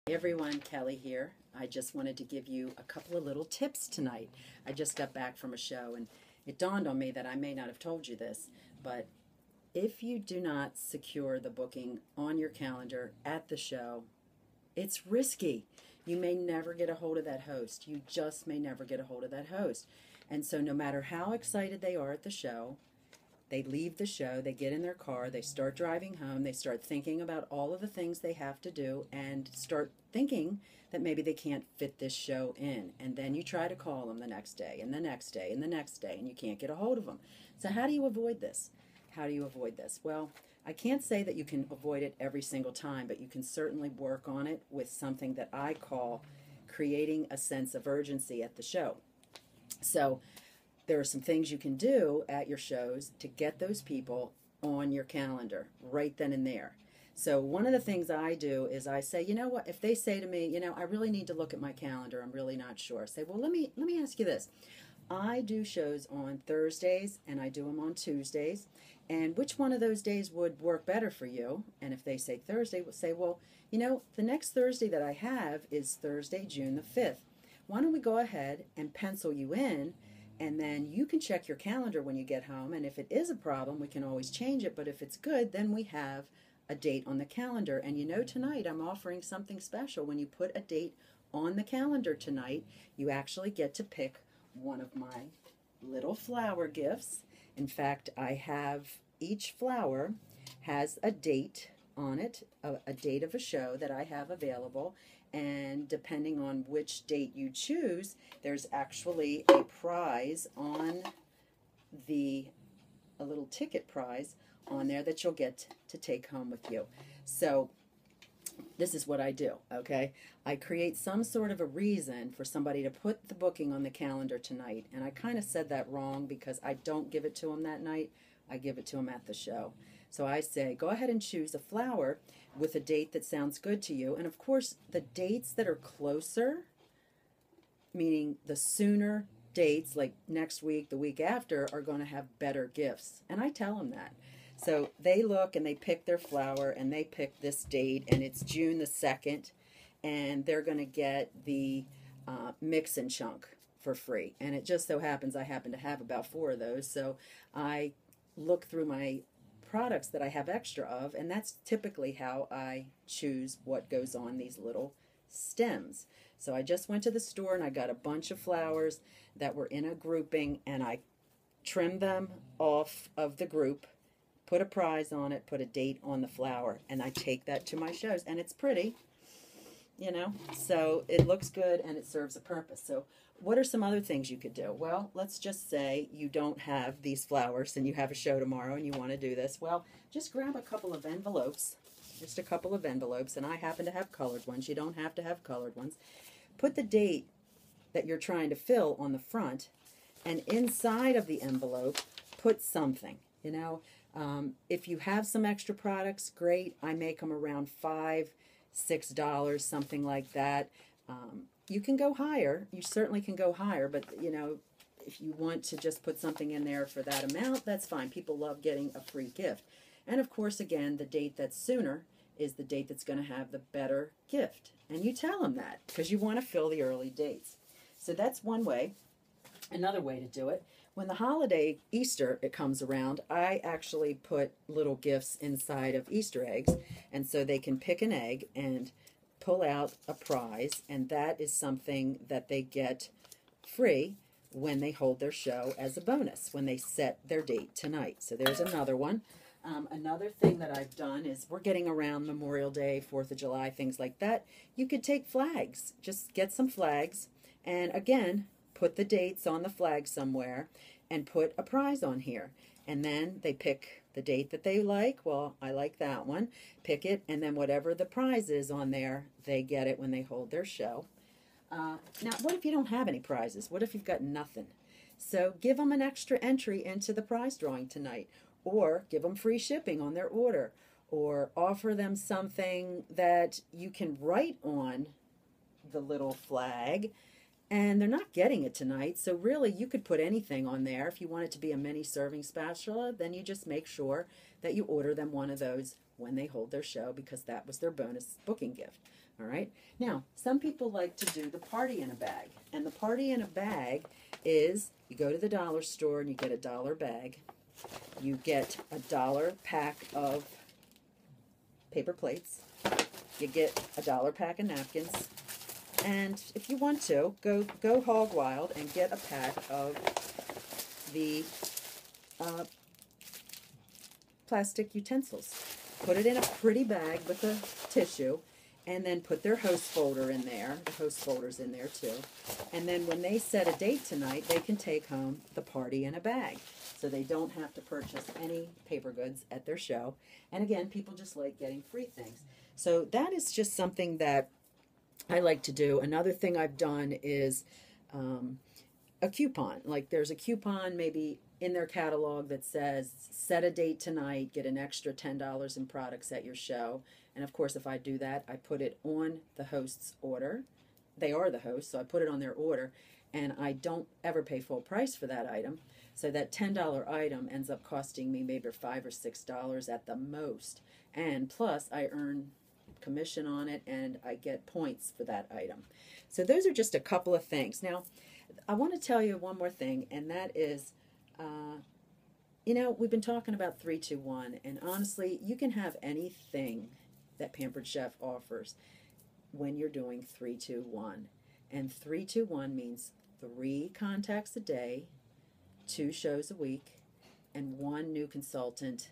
Hey everyone, Kelly here. I just wanted to give you a couple of little tips tonight. I just got back from a show and it dawned on me that I may not have told you this, but if you do not secure the booking on your calendar at the show, it's risky. You may never get a hold of that host. You just may never get a hold of that host. And so no matter how excited they are at the show, they leave the show, they get in their car, they start driving home, they start thinking about all of the things they have to do and start thinking that maybe they can't fit this show in. And then you try to call them the next day and the next day and the next day and you can't get a hold of them. So how do you avoid this? How do you avoid this? Well, I can't say that you can avoid it every single time, but you can certainly work on it with something that I call creating a sense of urgency at the show. So there are some things you can do at your shows to get those people on your calendar right then and there. So one of the things I do is I say, you know what, if they say to me, I really need to look at my calendar, I'm really not sure. I say, well, let me ask you this. I do shows on Thursdays and I do them on Tuesdays. And which one of those days would work better for you? And if they say Thursday, we'll say, well, the next Thursday that I have is Thursday, June the 5th. Why don't we go ahead and pencil you in? And then you can check your calendar when you get home, and if it is a problem, we can always change it, but if it's good, then we have a date on the calendar. And tonight I'm offering something special. When you put a date on the calendar tonight, you actually get to pick one of my little flower gifts. In fact, I have each flower has a date on it, a date of a show that I have available. And depending on which date you choose, there's actually a prize on a little ticket prize on there that you'll get to take home with you. So this is what I do, okay? I create some sort of a reason for somebody to put the booking on the calendar tonight. And I kind of said that wrong because I don't give it to them that night. I give it to them at the show. So I say, go ahead and choose a flower with a date that sounds good to you. And of course, the dates that are closer, meaning the sooner dates, like next week, the week after, are going to have better gifts. And I tell them that. So they look and they pick their flower and they pick this date, and it's June the 2nd, and they're going to get the mix and chunk for free. And it just so happens I happen to have about 4 of those. So I look through my products that I have extra of, and that's typically how I choose what goes on these little stems. So I just went to the store and I got a bunch of flowers that were in a grouping, and I trimmed them off of the group, put a prize on it, put a date on the flower, and I take that to my shows, and it's pretty, so it looks good and it serves a purpose. So what are some other things you could do? Well, let's just say you don't have these flowers and you have a show tomorrow and you want to do this. Well, just grab a couple of envelopes, just a couple of envelopes, and I happen to have colored ones. You don't have to have colored ones. Put the date that you're trying to fill on the front, and inside of the envelope, put something, if you have some extra products, great. I make them around $5, $6, something like that. You can go higher. You certainly can go higher, but, if you want to just put something in there for that amount, that's fine. People love getting a free gift. And, of course, again, the date that's sooner is the date that's going to have the better gift. And you tell them that because you want to fill the early dates. So that's one way. Another way to do it, when the holiday Easter it comes around, I actually put little gifts inside of Easter eggs, and so they can pick an egg and pull out a prize, and that is something that they get free when they hold their show as a bonus, when they set their date tonight. So there's another one. Another thing that I've done is we're getting around Memorial Day, 4th of July, things like that. You could take flags. Just get some flags, and again, put the dates on the flag somewhere and put a prize on here. And then they pick the date that they like. Well, I like that one. Pick it, and then whatever the prize is on there, they get it when they hold their show. Now, what if you don't have any prizes? What if you've got nothing? So give them an extra entry into the prize drawing tonight, or give them free shipping on their order, or offer them something that you can write on the little flag. And they're not getting it tonight, so really you could put anything on there. If you want it to be a mini serving spatula, then you just make sure that you order them one of those when they hold their show, because that was their bonus booking gift. All right. Now, some people like to do the party in a bag. And the party in a bag is you go to the dollar store and you get a dollar bag. You get a dollar pack of paper plates. You get a dollar pack of napkins. And if you want to, go hog wild and get a pack of the plastic utensils. Put it in a pretty bag with a tissue, and then put their host folder in there. The host folder's in there too. And then when they set a date tonight, they can take home the party in a bag. So they don't have to purchase any paper goods at their show. And again, people just like getting free things. So that is just something that I like to do. Another thing I've done is a coupon. Like there's a coupon maybe in their catalog that says set a date tonight, get an extra $10 in products at your show. And of course, if I do that, I put it on the host's order. They are the host, so I put it on their order, and I don't ever pay full price for that item. So that $10 item ends up costing me maybe $5 or $6 at the most. And plus, I earn commission on it, and I get points for that item. So those are just a couple of things. Now, I want to tell you one more thing, and that is, we've been talking about 3-2-1, and honestly, you can have anything that Pampered Chef offers when you're doing 3-2-1. And 3-2-1 means 3 contacts a day, 2 shows a week, and 1 new consultant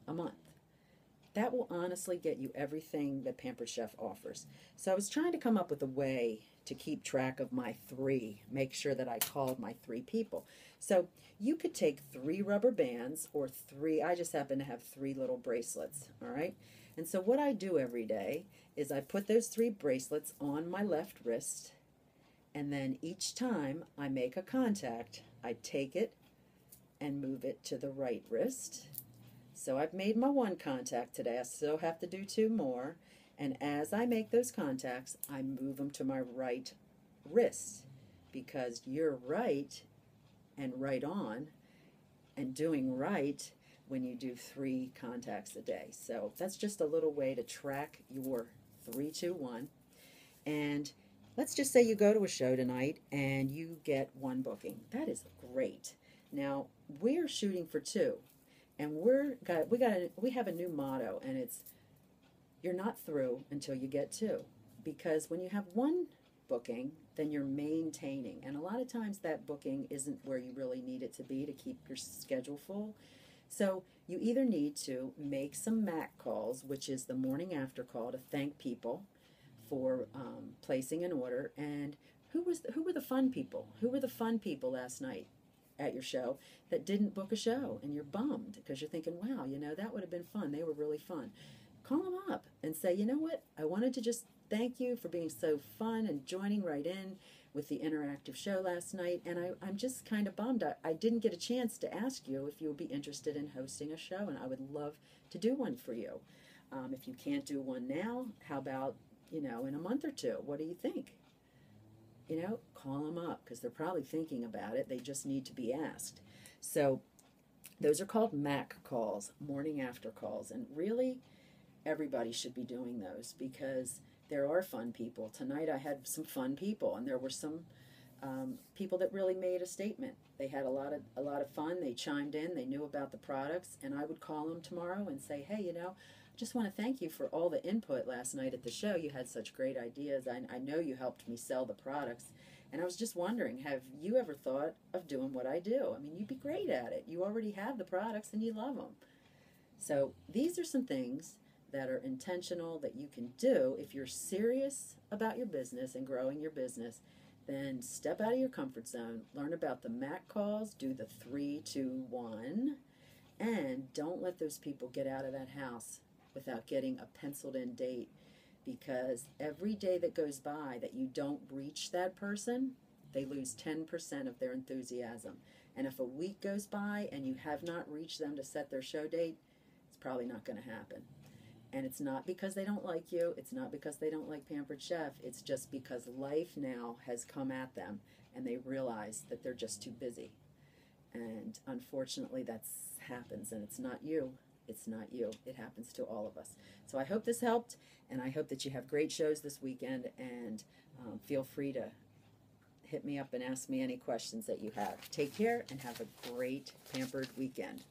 a month. That will honestly get you everything that Pampered Chef offers. So I was trying to come up with a way to keep track of my 3, make sure that I called my 3 people. So you could take 3 rubber bands or 3, I just happen to have 3 little bracelets, all right? And so what I do every day is I put those 3 bracelets on my left wrist, and then each time I make a contact, I take it and move it to the right wrist. So I've made my 1 contact today. I still have to do 2 more. And as I make those contacts, I move them to my right wrist, because you're right and right on and doing right when you do 3 contacts a day. So that's just a little way to track your 3-2-1. And let's just say you go to a show tonight and you get 1 booking. That is great. Now, we're shooting for 2. And we have a new motto, and it's you're not through until you get 2. Because when you have 1 booking, then you're maintaining. And a lot of times that booking isn't where you really need it to be to keep your schedule full. So you either need to make some MAC calls, which is the morning after call, to thank people for placing an order. And who were the fun people? Who were the fun people last night at your show that didn't book a show? And you're bummed because you're thinking, wow, that would have been fun. They were really fun. Call them up and say, you know what? I wanted to just thank you for being so fun and joining right in with the interactive show last night, and I'm just kind of bummed. I didn't get a chance to ask you if you would be interested in hosting a show, and I would love to do one for you. If you can't do one now, how about, in a month or 2? What do you think? Call them up, because they're probably thinking about it. They just need to be asked. So those are called MAC calls, morning after calls, and really everybody should be doing those, because there are fun people. Tonight I had some fun people, and there were some people that really made a statement. They had a lot of fun. They chimed in. They knew about the products, and I would call them tomorrow and say, hey, I just want to thank you for all the input last night at the show. You had such great ideas. I know you helped me sell the products, and I was just wondering, have you ever thought of doing what I do? I mean, you'd be great at it. You already have the products, and you love them. So these are some things that are intentional that you can do. If you're serious about your business and growing your business, then step out of your comfort zone, learn about the MAC calls, do the 3-2-1, and don't let those people get out of that house without getting a penciled in date, because every day that goes by that you don't reach that person, they lose 10% of their enthusiasm. And if a week goes by and you have not reached them to set their show date, it's probably not going to happen. And it's not because they don't like you. It's not because they don't like Pampered Chef. It's just because life now has come at them, and they realize that they're just too busy. And unfortunately, that happens, and it's not you. It's not you. It happens to all of us. So I hope this helped, and I hope that you have great shows this weekend, and feel free to hit me up and ask me any questions that you have. Take care and have a great pampered weekend.